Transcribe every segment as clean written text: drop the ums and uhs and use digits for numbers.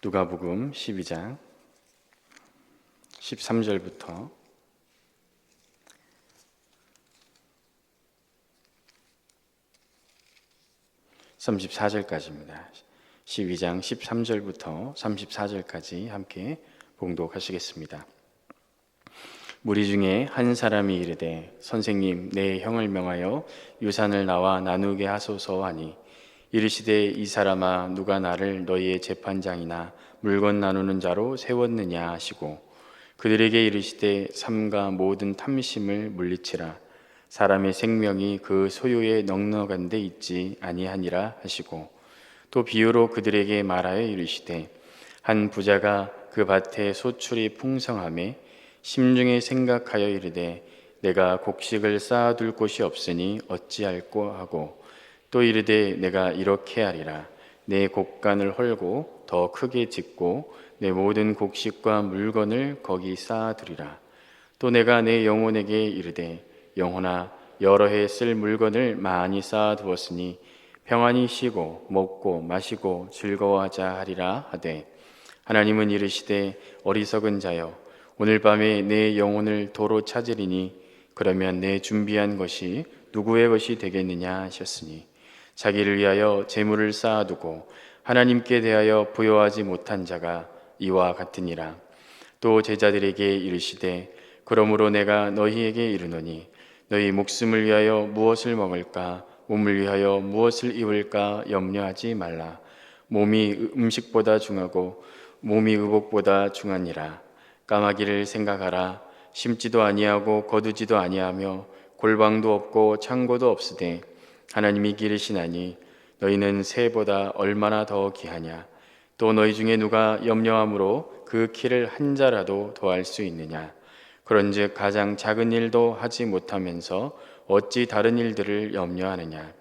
누가복음 12장 13절부터 34절까지입니다. 12장 13절부터 34절까지 함께 봉독하시겠습니다. 무리 중에 한 사람이 이르되 선생님, 내 형을 명하여 유산을 나와 나누게 하소서 하니, 이르시되 이 사람아, 누가 나를 너희의 재판장이나 물건 나누는 자로 세웠느냐 하시고, 그들에게 이르시되 삼가 모든 탐심을 물리치라. 사람의 생명이 그 소유에 넉넉한 데 있지 아니하니라 하시고, 또 비유로 그들에게 말하여 이르시되 한 부자가 그 밭에 소출이 풍성하매 심중에 생각하여 이르되 내가 곡식을 쌓아둘 곳이 없으니 어찌할꼬 하고, 또 이르되 내가 이렇게 하리라. 내 곡간을 헐고 더 크게 짓고 내 모든 곡식과 물건을 거기 쌓아두리라. 또 내가 내 영혼에게 이르되 영혼아, 여러 해 쓸 물건을 많이 쌓아두었으니 평안히 쉬고 먹고 마시고 즐거워하자 하리라 하되, 하나님은 이르시되 어리석은 자여, 오늘 밤에 내 영혼을 도로 찾으리니 그러면 내 준비한 것이 누구의 것이 되겠느냐 하셨으니, 자기를 위하여 재물을 쌓아두고 하나님께 대하여 부여하지 못한 자가 이와 같으니라. 또 제자들에게 이르시되 그러므로 내가 너희에게 이르노니 너희 목숨을 위하여 무엇을 먹을까, 몸을 위하여 무엇을 입을까 염려하지 말라. 몸이 음식보다 중하고 몸이 의복보다 중하니라. 까마귀를 생각하라. 심지도 아니하고 거두지도 아니하며 골방도 없고 창고도 없으되 하나님이 기르시나니 너희는 새보다 얼마나 더 귀하냐. 또 너희 중에 누가 염려함으로 그 키를 한 자라도 더할 수 있느냐. 그런즉 가장 작은 일도 하지 못하면서 어찌 다른 일들을 염려하느냐.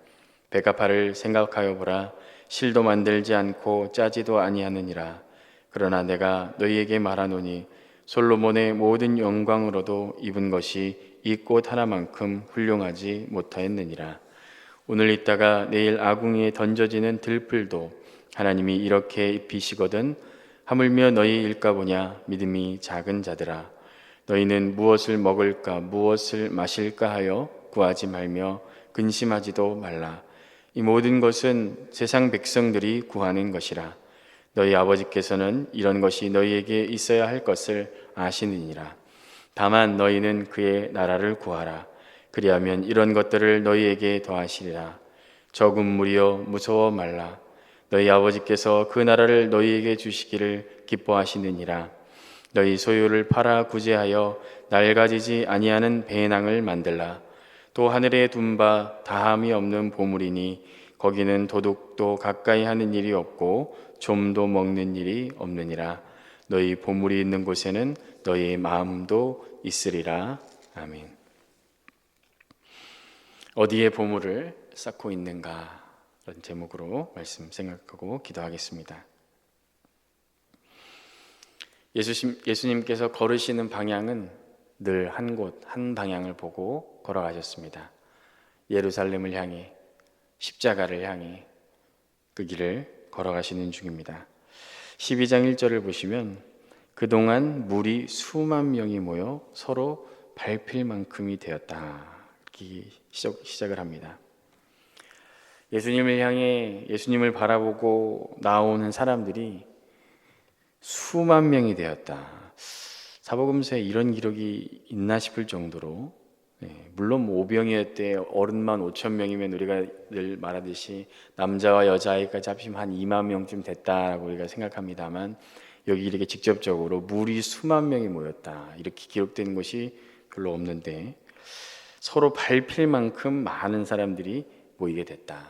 백합화를 생각하여 보라. 실도 만들지 않고 짜지도 아니하느니라. 그러나 내가 너희에게 말하노니 솔로몬의 모든 영광으로도 입은 것이 이 꽃 하나만큼 훌륭하지 못하였느니라. 오늘 있다가 내일 아궁이에 던져지는 들풀도 하나님이 이렇게 입히시거든 하물며 너희 일까보냐. 믿음이 작은 자들아, 너희는 무엇을 먹을까 무엇을 마실까 하여 구하지 말며 근심하지도 말라. 이 모든 것은 세상 백성들이 구하는 것이라. 너희 아버지께서는 이런 것이 너희에게 있어야 할 것을 아시느니라. 다만 너희는 그의 나라를 구하라. 그리하면 이런 것들을 너희에게 더하시리라. 적은 무리여, 무서워 말라. 너희 아버지께서 그 나라를 너희에게 주시기를 기뻐하시느니라. 너희 소유를 팔아 구제하여 낡아지지 아니하는 배낭을 만들라. 또 하늘에 둔 바 다함이 없는 보물이니 거기는 도둑도 가까이 하는 일이 없고 좀도 먹는 일이 없느니라. 너희 보물이 있는 곳에는 너희 마음도 있으리라. 아멘. 어디에 보물을 쌓고 있는가? 이런 제목으로 말씀 생각하고 기도하겠습니다. 예수님께서 걸으시는 방향은 늘 한 곳, 한 방향을 보고 걸어가셨습니다. 예루살렘을 향해, 십자가를 향해 그 길을 걸어가시는 중입니다. 12장 1절을 보시면 그동안 무리 수만 명이 모여 서로 밟힐 만큼이 되었다, 이렇게 시작을 합니다. 예수님을 향해, 예수님을 바라보고 나오는 사람들이 수만 명이 되었다. 사복음서에 이런 기록이 있나 싶을 정도로, 물론 오병이었대 어른만 5천 명이면 우리가 늘 말하듯이 남자와 여자아이까지 합치면 한 2만 명쯤 됐다라고 우리가 생각합니다만, 여기 이렇게 직접적으로 무리 수만 명이 모였다 이렇게 기록된 것이 별로 없는데 서로 밟힐 만큼 많은 사람들이 모이게 됐다.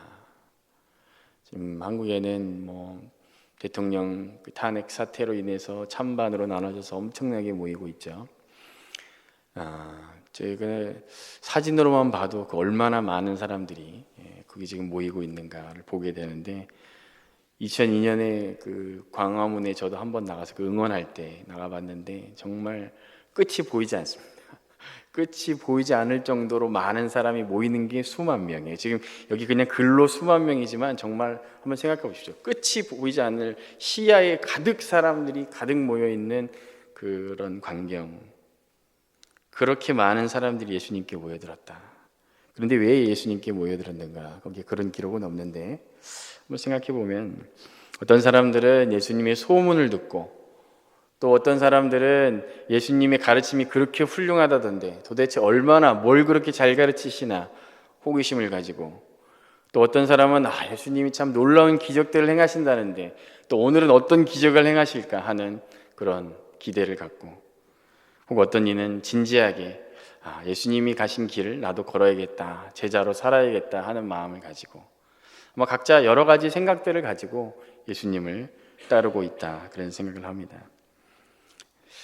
지금 한국에는 대통령 탄핵 사태로 인해서 찬반으로 나눠져서 엄청나게 모이고 있죠. 저희가 사진으로만 봐도 얼마나 많은 사람들이 거기 지금 모이고 있는가를 보게 되는데, 2002년에 그 광화문에 저도 한번 나가서 그 응원할 때 나가봤는데 정말 끝이 보이지 않습니다. 끝이 보이지 않을 정도로 많은 사람이 모이는 게 수만 명이에요. 지금 여기 그냥 글로 수만 명이지만 정말 한번 생각해 보십시오. 끝이 보이지 않을 시야에 가득 사람들이 가득 모여 있는 그런 광경. 그렇게 많은 사람들이 예수님께 모여들었다. 그런데 왜 예수님께 모여들었는가? 거기에 그런 기록은 없는데 한번 생각해 보면 어떤 사람들은 예수님의 소문을 듣고 또 어떤 사람들은 예수님의 가르침이 그렇게 훌륭하다던데 도대체 얼마나 뭘 그렇게 잘 가르치시나 호기심을 가지고 또 어떤 사람은 예수님이 참 놀라운 기적들을 행하신다는데 또 오늘은 어떤 기적을 행하실까 하는 그런 기대를 갖고 혹은 어떤 이는 진지하게 예수님이 가신 길을 나도 걸어야겠다, 제자로 살아야겠다 하는 마음을 가지고 아마 각자 여러 가지 생각들을 가지고 예수님을 따르고 있다, 그런 생각을 합니다.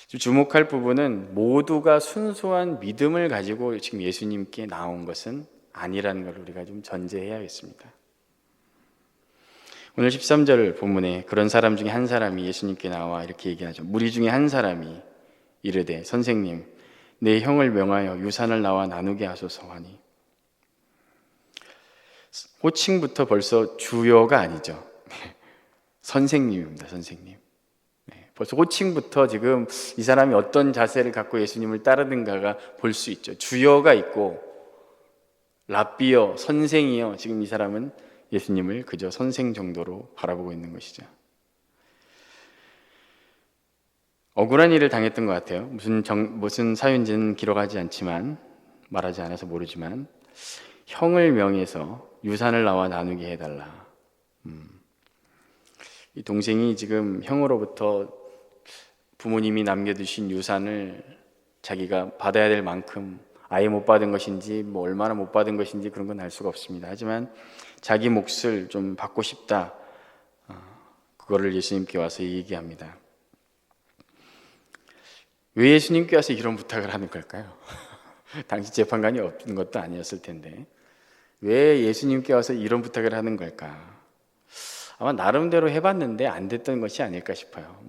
주목할 부분은 모두가 순수한 믿음을 가지고 지금 예수님께 나온 것은 아니라는 걸 우리가 좀 전제해야겠습니다. 오늘 13절 본문에 그런 사람 중에 한 사람이 예수님께 나와 이렇게 얘기하죠. 무리 중에 한 사람이 이르되 선생님, 내 형을 명하여 유산을 나와 나누게 하소서 하니, 호칭부터 벌써 주여가 아니죠. 선생님입니다. 선생님. 벌써 호칭부터 지금 이 사람이 어떤 자세를 갖고 예수님을 따르는가가 볼 수 있죠. 주여가 있고 랍비여, 선생이여. 지금 이 사람은 예수님을 그저 선생 정도로 바라보고 있는 것이죠. 억울한 일을 당했던 것 같아요. 무슨 사유인지는 기록하지 않지만, 말하지 않아서 모르지만 형을 명해서 유산을 나와 나누게 해달라. 이 동생이 지금 형으로부터 부모님이 남겨두신 유산을 자기가 받아야 될 만큼 아예 못 받은 것인지 뭐 얼마나 못 받은 것인지 그런 건 알 수가 없습니다. 하지만 자기 몫을 좀 받고 싶다, 그거를 예수님께 와서 얘기합니다. 왜 예수님께 와서 이런 부탁을 하는 걸까요? 당시 재판관이 없는 것도 아니었을 텐데 왜 예수님께 와서 이런 부탁을 하는 걸까? 아마 나름대로 해봤는데 안 됐던 것이 아닐까 싶어요.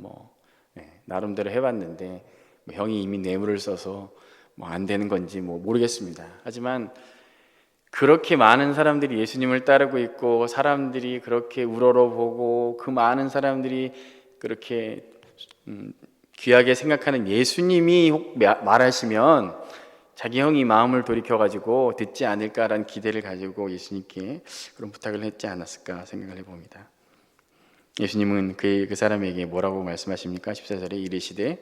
나름대로 해봤는데 형이 이미 뇌물을 써서 안 되는 건지 모르겠습니다. 하지만 그렇게 많은 사람들이 예수님을 따르고 있고 사람들이 그렇게 우러러보고 그 많은 사람들이 그렇게 귀하게 생각하는 예수님이 혹 말하시면 자기 형이 마음을 돌이켜가지고 듣지 않을까라는 기대를 가지고 예수님께 그런 부탁을 했지 않았을까 생각을 해봅니다. 예수님은 그 사람에게 뭐라고 말씀하십니까? 14절에 이르시되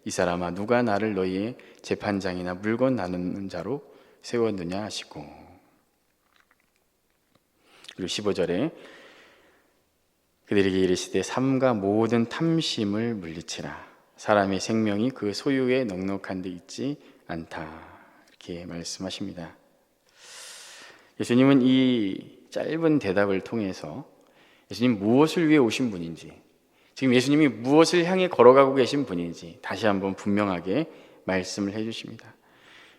이 사람아 누가 나를 너희의 재판장이나 물건 나누는 자로 세웠느냐 하시고, 그리고 15절에 그들에게 이르시되 삼가 모든 탐심을 물리치라. 사람의 생명이 그 소유에 넉넉한 데 있지 않다. 이렇게 말씀하십니다. 예수님은 이 짧은 대답을 통해서 예수님 무엇을 위해 오신 분인지, 지금 예수님이 무엇을 향해 걸어가고 계신 분인지 다시 한번 분명하게 말씀을 해주십니다.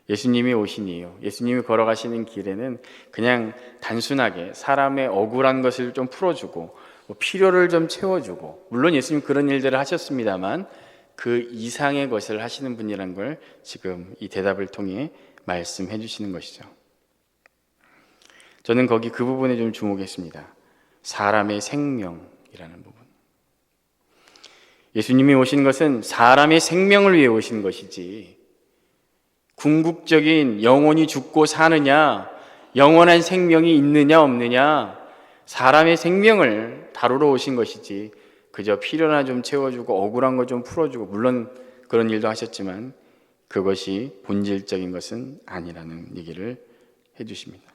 예수님이 오신 이유, 예수님이 걸어가시는 길에는 그냥 단순하게 사람의 억울한 것을 좀 풀어주고 필요를 좀 채워주고, 물론 예수님 그런 일들을 하셨습니다만 그 이상의 것을 하시는 분이란 걸 지금 이 대답을 통해 말씀해 주시는 것이죠. 저는 거기 그 부분에 좀 주목했습니다. 사람의 생명이라는 부분. 예수님이 오신 것은 사람의 생명을 위해 오신 것이지 궁극적인 영혼이 죽고 사느냐, 영원한 생명이 있느냐 없느냐, 사람의 생명을 다루러 오신 것이지 그저 필요나 좀 채워주고 억울한 거 좀 풀어주고, 물론 그런 일도 하셨지만 그것이 본질적인 것은 아니라는 얘기를 해주십니다.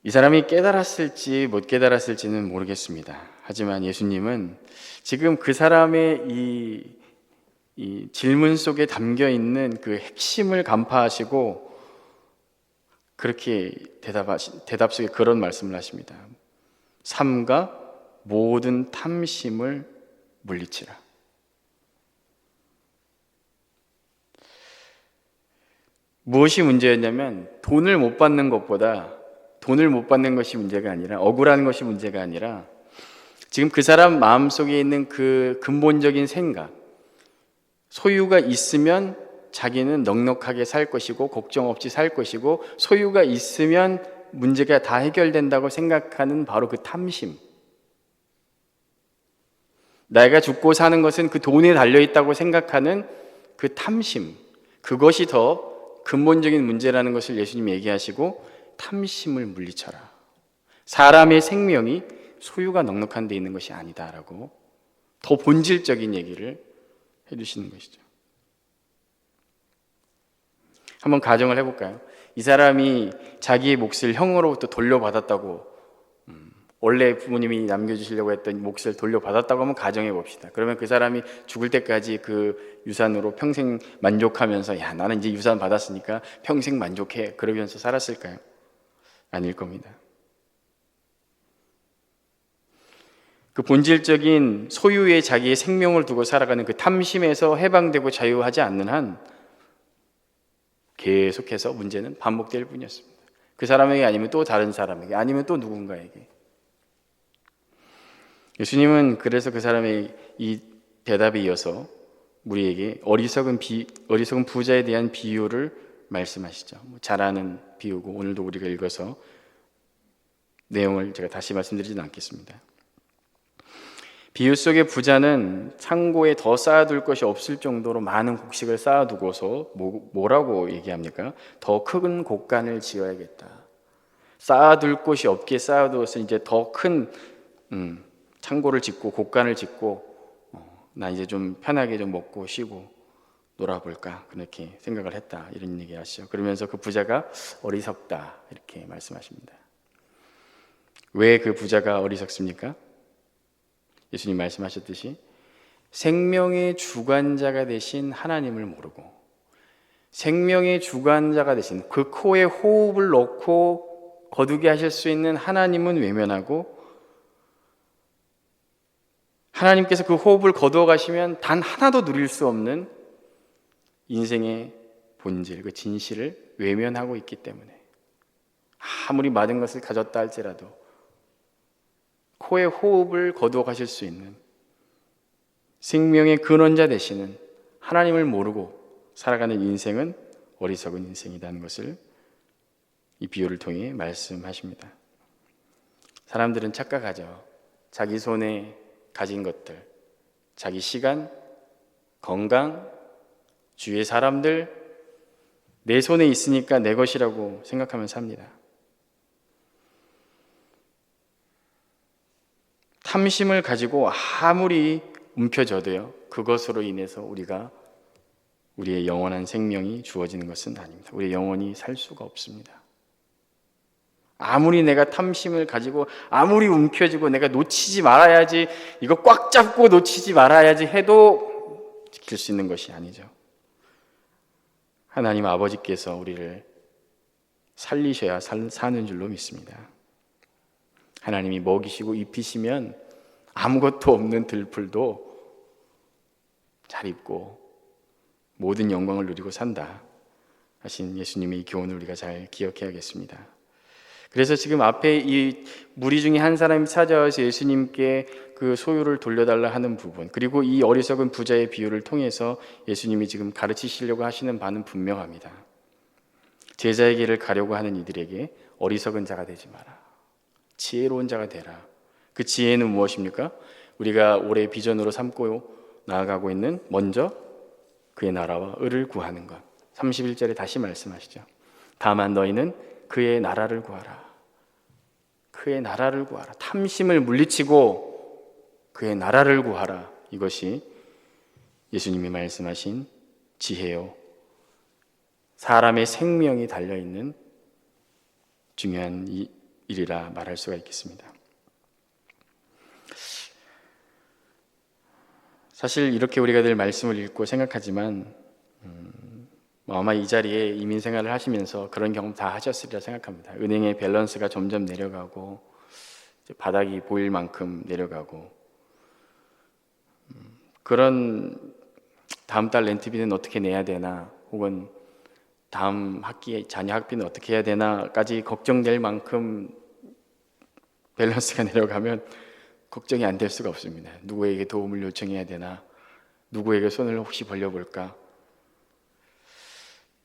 이 사람이 깨달았을지 못 깨달았을지는 모르겠습니다. 하지만 예수님은 지금 그 사람의 이 질문 속에 담겨 있는 그 핵심을 간파하시고 그렇게 대답 속에 그런 말씀을 하십니다. 삼가 모든 탐심을 물리치라. 무엇이 문제였냐면 돈을 못 받는 것보다, 돈을 못 받는 것이 문제가 아니라, 억울한 것이 문제가 아니라 지금 그 사람 마음속에 있는 그 근본적인 생각, 소유가 있으면 자기는 넉넉하게 살 것이고 걱정 없이 살 것이고, 소유가 있으면 문제가 다 해결된다고 생각하는 바로 그 탐심, 내가 죽고 사는 것은 그 돈에 달려있다고 생각하는 그 탐심, 그것이 더 근본적인 문제라는 것을 예수님이 얘기하시고, 탐심을 물리쳐라, 사람의 생명이 소유가 넉넉한 데 있는 것이 아니다라고 더 본질적인 얘기를 해주시는 것이죠. 한번 가정을 해볼까요? 이 사람이 자기의 몫을 형으로부터 돌려받았다고, 원래 부모님이 남겨주시려고 했던 몫을 돌려받았다고 한번 가정해 봅시다. 그러면 그 사람이 죽을 때까지 그 유산으로 평생 만족하면서, 야, 나는 이제 유산 받았으니까 평생 만족해, 그러면서 살았을까요? 아닐 겁니다. 그 본질적인 소유에 자기의 생명을 두고 살아가는 그 탐심에서 해방되고 자유하지 않는 한 계속해서 문제는 반복될 뿐이었습니다. 그 사람에게, 아니면 또 다른 사람에게, 아니면 또 누군가에게. 예수님은 그래서 그 사람의 이 대답에 이어서 우리에게 어리석은 부자에 대한 비유를 말씀하시죠. 잘 아는 비유고, 오늘도 우리가 읽어서 내용을 제가 다시 말씀드리지는 않겠습니다. 비유 속의 부자는 창고에 더 쌓아둘 것이 없을 정도로 많은 곡식을 쌓아두고서 뭐라고 얘기합니까? 더 큰 곡간을 지어야겠다. 쌓아둘 곳이 없게 쌓아두어서 이제 더 큰 창고를 짓고 곡간을 짓고, 나 이제 좀 편하게 좀 먹고 쉬고 놀아볼까, 그렇게 생각을 했다, 이런 얘기 하시죠. 그러면서 그 부자가 어리석다, 이렇게 말씀하십니다. 왜 그 부자가 어리석습니까? 예수님 말씀하셨듯이 생명의 주관자가 되신 하나님을 모르고, 생명의 주관자가 되신 그 코에 호흡을 넣고 거두게 하실 수 있는 하나님은 외면하고, 하나님께서 그 호흡을 거두어 가시면 단 하나도 누릴 수 없는 인생의 본질, 그 진실을 외면하고 있기 때문에, 아무리 많은 것을 가졌다 할지라도 코에 호흡을 거두어 가실 수 있는 생명의 근원자 되시는 하나님을 모르고 살아가는 인생은 어리석은 인생이라는 것을 이 비유를 통해 말씀하십니다. 사람들은 착각하죠. 자기 손에 가진 것들, 자기 시간, 건강, 주위의 사람들, 내 손에 있으니까 내 것이라고 생각하면 삽니다. 탐심을 가지고 아무리 움켜져도요, 그것으로 인해서 우리의 영원한 생명이 주어지는 것은 아닙니다. 우리의 영원히 살 수가 없습니다. 아무리 내가 탐심을 가지고 아무리 움켜쥐고 내가 놓치지 말아야지, 이거 꽉 잡고 놓치지 말아야지 해도 지킬 수 있는 것이 아니죠. 하나님 아버지께서 우리를 살리셔야 사는 줄로 믿습니다. 하나님이 먹이시고 입히시면 아무것도 없는 들풀도 잘 입고 모든 영광을 누리고 산다 하신 예수님의 이 교훈을 우리가 잘 기억해야겠습니다. 그래서 지금 앞에 이 무리 중에 한 사람이 찾아와서 예수님께 그 소유를 돌려달라 하는 부분, 그리고 이 어리석은 부자의 비유를 통해서 예수님이 지금 가르치시려고 하시는 바는 분명합니다. 제자의 길을 가려고 하는 이들에게 어리석은 자가 되지 마라, 지혜로운 자가 되라. 그 지혜는 무엇입니까? 우리가 올해 비전으로 삼고 나아가고 있는, 먼저 그의 나라와 의를 구하는 것. 31절에 다시 말씀하시죠. 다만 너희는 그의 나라를 구하라. 그의 나라를 구하라. 탐심을 물리치고 그의 나라를 구하라. 이것이 예수님이 말씀하신 지혜요, 사람의 생명이 달려있는 중요한 일이라 말할 수가 있겠습니다. 사실 이렇게 우리가 늘 말씀을 읽고 생각하지만 아마 이 자리에 이민 생활을 하시면서 그런 경험 다 하셨으리라 생각합니다. 은행의 밸런스가 점점 내려가고 바닥이 보일 만큼 내려가고, 그런 다음 달 렌트비는 어떻게 내야 되나, 혹은 다음 학기에 자녀 학비는 어떻게 해야 되나까지 걱정될 만큼 밸런스가 내려가면 걱정이 안 될 수가 없습니다. 누구에게 도움을 요청해야 되나, 누구에게 손을 혹시 벌려볼까?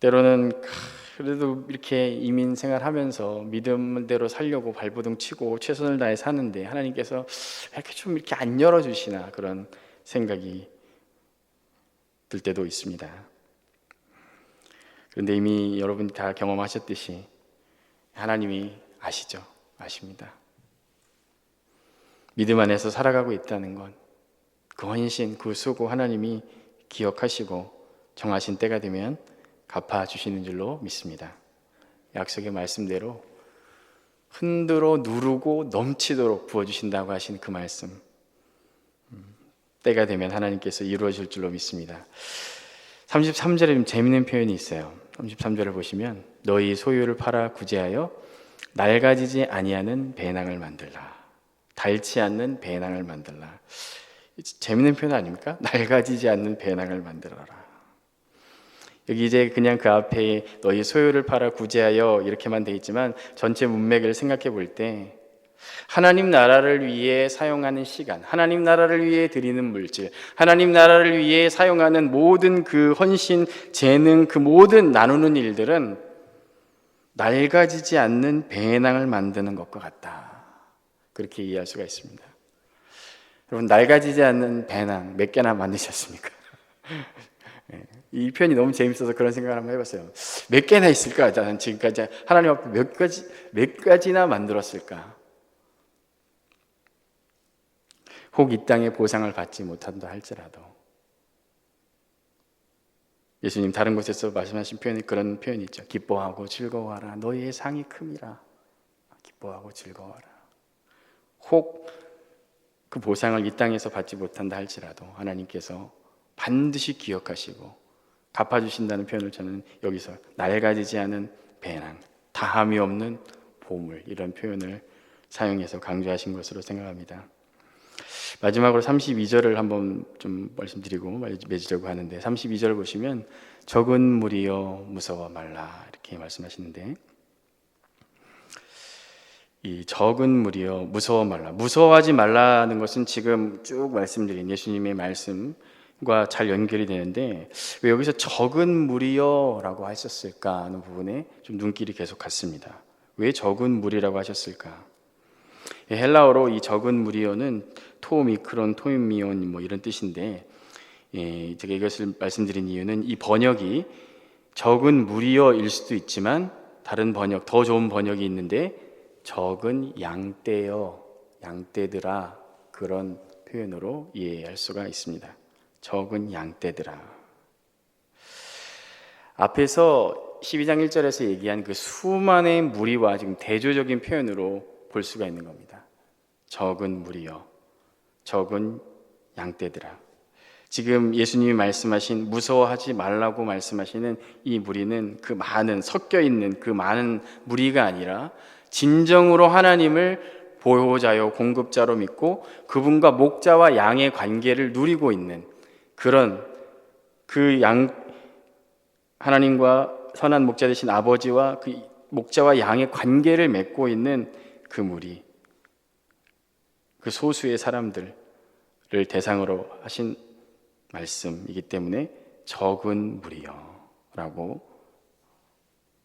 때로는 그래도 이렇게 이민 생활하면서 믿음대로 살려고 발버둥 치고 최선을 다해 사는데 하나님께서 이렇게 좀 이렇게 안 열어주시나 그런 생각이 들 때도 있습니다. 그런데 이미 여러분이 다 경험하셨듯이 하나님이 아시죠? 아십니다. 믿음 안에서 살아가고 있다는 건 그 헌신, 그 수고 하나님이 기억하시고 정하신 때가 되면 갚아주시는 줄로 믿습니다. 약속의 말씀대로 흔들어 누르고 넘치도록 부어주신다고 하신 그 말씀, 때가 되면 하나님께서 이루어질 줄로 믿습니다. 33절에 좀 재미있는 표현이 있어요. 33절을 보시면 너희 소유를 팔아 구제하여 낡아지지 아니하는 배낭을 만들라. 닳지 않는 배낭을 만들라. 재미있는 표현 아닙니까? 낡아지지 않는 배낭을 만들어라. 여기 이제 그냥 그 앞에 너희 소유를 팔아 구제하여 이렇게만 돼 있지만 전체 문맥을 생각해 볼 때 하나님 나라를 위해 사용하는 시간, 하나님 나라를 위해 드리는 물질, 하나님 나라를 위해 사용하는 모든 그 헌신, 재능, 그 모든 나누는 일들은 낡아지지 않는 배낭을 만드는 것과 같다. 그렇게 이해할 수가 있습니다. 여러분, 낡아지지 않는 배낭 몇 개나 만드셨습니까? 이 표현이 너무 재밌어서 그런 생각을 한번 해봤어요. 몇 개나 있을까? 저는 지금까지 하나님 앞에 몇 가지나 만들었을까? 혹 이 땅에 보상을 받지 못한다 할지라도 예수님 다른 곳에서 말씀하신 표현이 그런 표현이 있죠. 기뻐하고 즐거워하라. 너희의 상이 큼이라. 기뻐하고 즐거워하라. 혹 그 보상을 이 땅에서 받지 못한다 할지라도 하나님께서 반드시 기억하시고 갚아주신다는 표현을 저는 여기서 낡아지지 않은 배낭, 다함이 없는 보물, 이런 표현을 사용해서 강조하신 것으로 생각합니다. 마지막으로 32절을 한번 좀 말씀드리고 맺으려고 하는데 32절을 보시면 적은 무리여 무서워 말라 이렇게 말씀하시는데 이 적은 무리여 무서워 말라, 무서워하지 말라는 것은 지금 쭉 말씀드린 예수님의 말씀과 잘 연결이 되는데 왜 여기서 적은 무리여라고 하셨을까 하는 부분에 좀 눈길이 계속 갔습니다. 왜 적은 무리라고 하셨을까? 헬라어로 이 적은 무리여는 토미크론, 토미온 뭐 이런 뜻인데 제가 이것을 말씀드린 이유는 이 번역이 적은 무리여일 수도 있지만 다른 번역, 더 좋은 번역이 있는데 적은 양떼여, 양떼들아 그런 표현으로 이해할 수가 있습니다. 적은 양떼들아. 앞에서 12장 1절에서 얘기한 그 수만의 무리와 지금 대조적인 표현으로 볼 수가 있는 겁니다. 적은 무리여, 적은 양떼들아. 지금 예수님이 말씀하신 무서워하지 말라고 말씀하시는 이 무리는 그 많은 섞여 있는 그 많은 무리가 아니라 진정으로 하나님을 보호자요 공급자로 믿고 그분과 목자와 양의 관계를 누리고 있는 그런 그 하나님과 선한 목자 되신 아버지와 그 목자와 양의 관계를 맺고 있는 그 무리, 그 소수의 사람들을 대상으로 하신 말씀이기 때문에 적은 무리여라고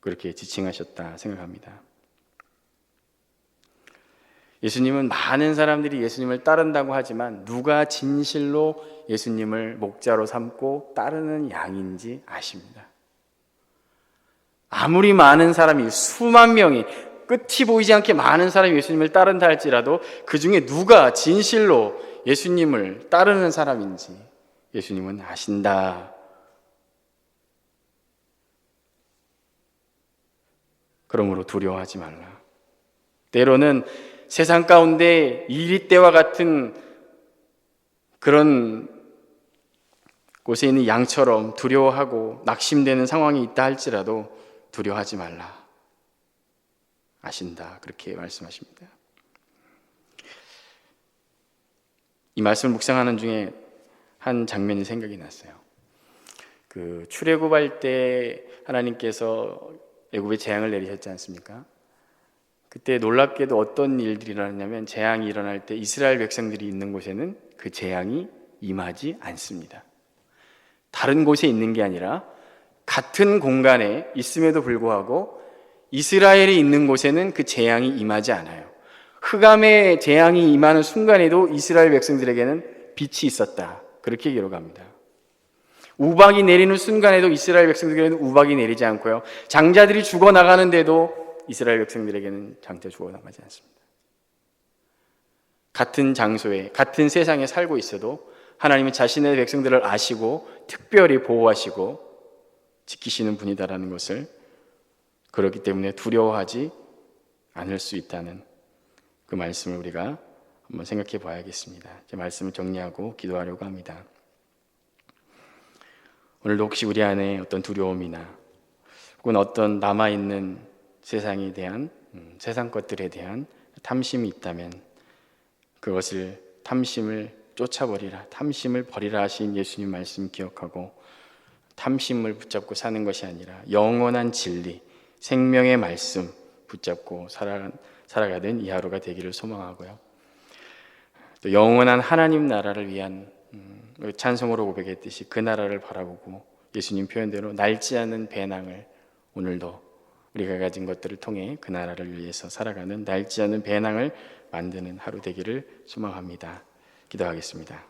그렇게 지칭하셨다 생각합니다. 예수님은 많은 사람들이 예수님을 따른다고 하지만 누가 진실로 예수님을 목자로 삼고 따르는 양인지 아십니다. 아무리 많은 사람이 수만 명이 끝이 보이지 않게 많은 사람이 예수님을 따른다 할지라도 그 중에 누가 진실로 예수님을 따르는 사람인지 예수님은 아신다. 그러므로 두려워하지 말라. 때로는 세상 가운데 이리 때와 같은 그런 곳에 있는 양처럼 두려워하고 낙심되는 상황이 있다 할지라도 두려워하지 말라. 아신다. 그렇게 말씀하십니다. 이 말씀을 묵상하는 중에 한 장면이 생각이 났어요. 그 출애굽할 때 하나님께서 애굽에 재앙을 내리셨지 않습니까? 그때 놀랍게도 어떤 일들이 일어났냐면 재앙이 일어날 때 이스라엘 백성들이 있는 곳에는 그 재앙이 임하지 않습니다. 다른 곳에 있는 게 아니라 같은 공간에 있음에도 불구하고 이스라엘이 있는 곳에는 그 재앙이 임하지 않아요. 흑암의 재앙이 임하는 순간에도 이스라엘 백성들에게는 빛이 있었다. 그렇게 기록합니다. 우박이 내리는 순간에도 이스라엘 백성들에게는 우박이 내리지 않고요. 장자들이 죽어나가는데도 이스라엘 백성들에게는 장자 죽어나가지 않습니다. 같은 장소에, 같은 세상에 살고 있어도 하나님은 자신의 백성들을 아시고 특별히 보호하시고 지키시는 분이다라는 것을, 그렇기 때문에 두려워하지 않을 수 있다는 그 말씀을 우리가 한번 생각해 봐야겠습니다. 제 말씀을 정리하고 기도하려고 합니다. 오늘도 혹시 우리 안에 어떤 두려움이나 혹은 어떤 남아있는 세상에 대한, 세상 것들에 대한 탐심이 있다면 그것을, 탐심을 쫓아버리라, 탐심을 버리라 하신 예수님 말씀 기억하고 탐심을 붙잡고 사는 것이 아니라 영원한 진리, 생명의 말씀 붙잡고 살아가는 이 하루가 되기를 소망하고요. 또 영원한 하나님 나라를 위한, 찬송으로 고백했듯이 그 나라를 바라보고 예수님 표현대로 낡지 않은 배낭을, 오늘도 우리가 가진 것들을 통해 그 나라를 위해서 살아가는 낡지 않은 배낭을 만드는 하루 되기를 소망합니다. 기도하겠습니다.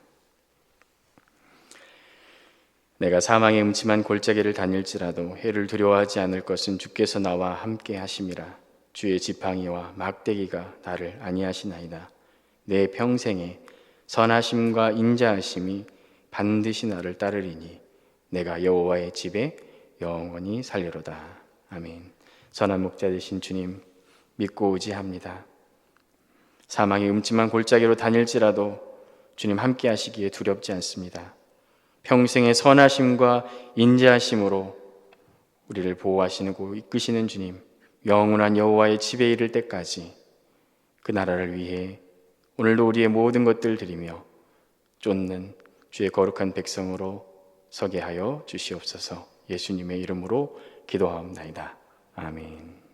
내가 사망의 음침한 골짜기를 다닐지라도 해를 두려워하지 않을 것은 주께서 나와 함께 하심이라. 주의 지팡이와 막대기가 나를 안위하시나이다. 내 평생에 선하심과 인자하심이 반드시 나를 따르리니 내가 여호와의 집에 영원히 살리로다. 아멘. 선한 목자 되신 주님 믿고 의지합니다. 사망의 음침한 골짜기로 다닐지라도 주님 함께 하시기에 두렵지 않습니다. 평생의 선하심과 인자하심으로 우리를 보호하시고 이끄시는 주님, 영원한 여호와의 집에 이를 때까지 그 나라를 위해 오늘도 우리의 모든 것들 드리며 쫓는 주의 거룩한 백성으로 서게 하여 주시옵소서. 예수님의 이름으로 기도하옵나이다. 아멘.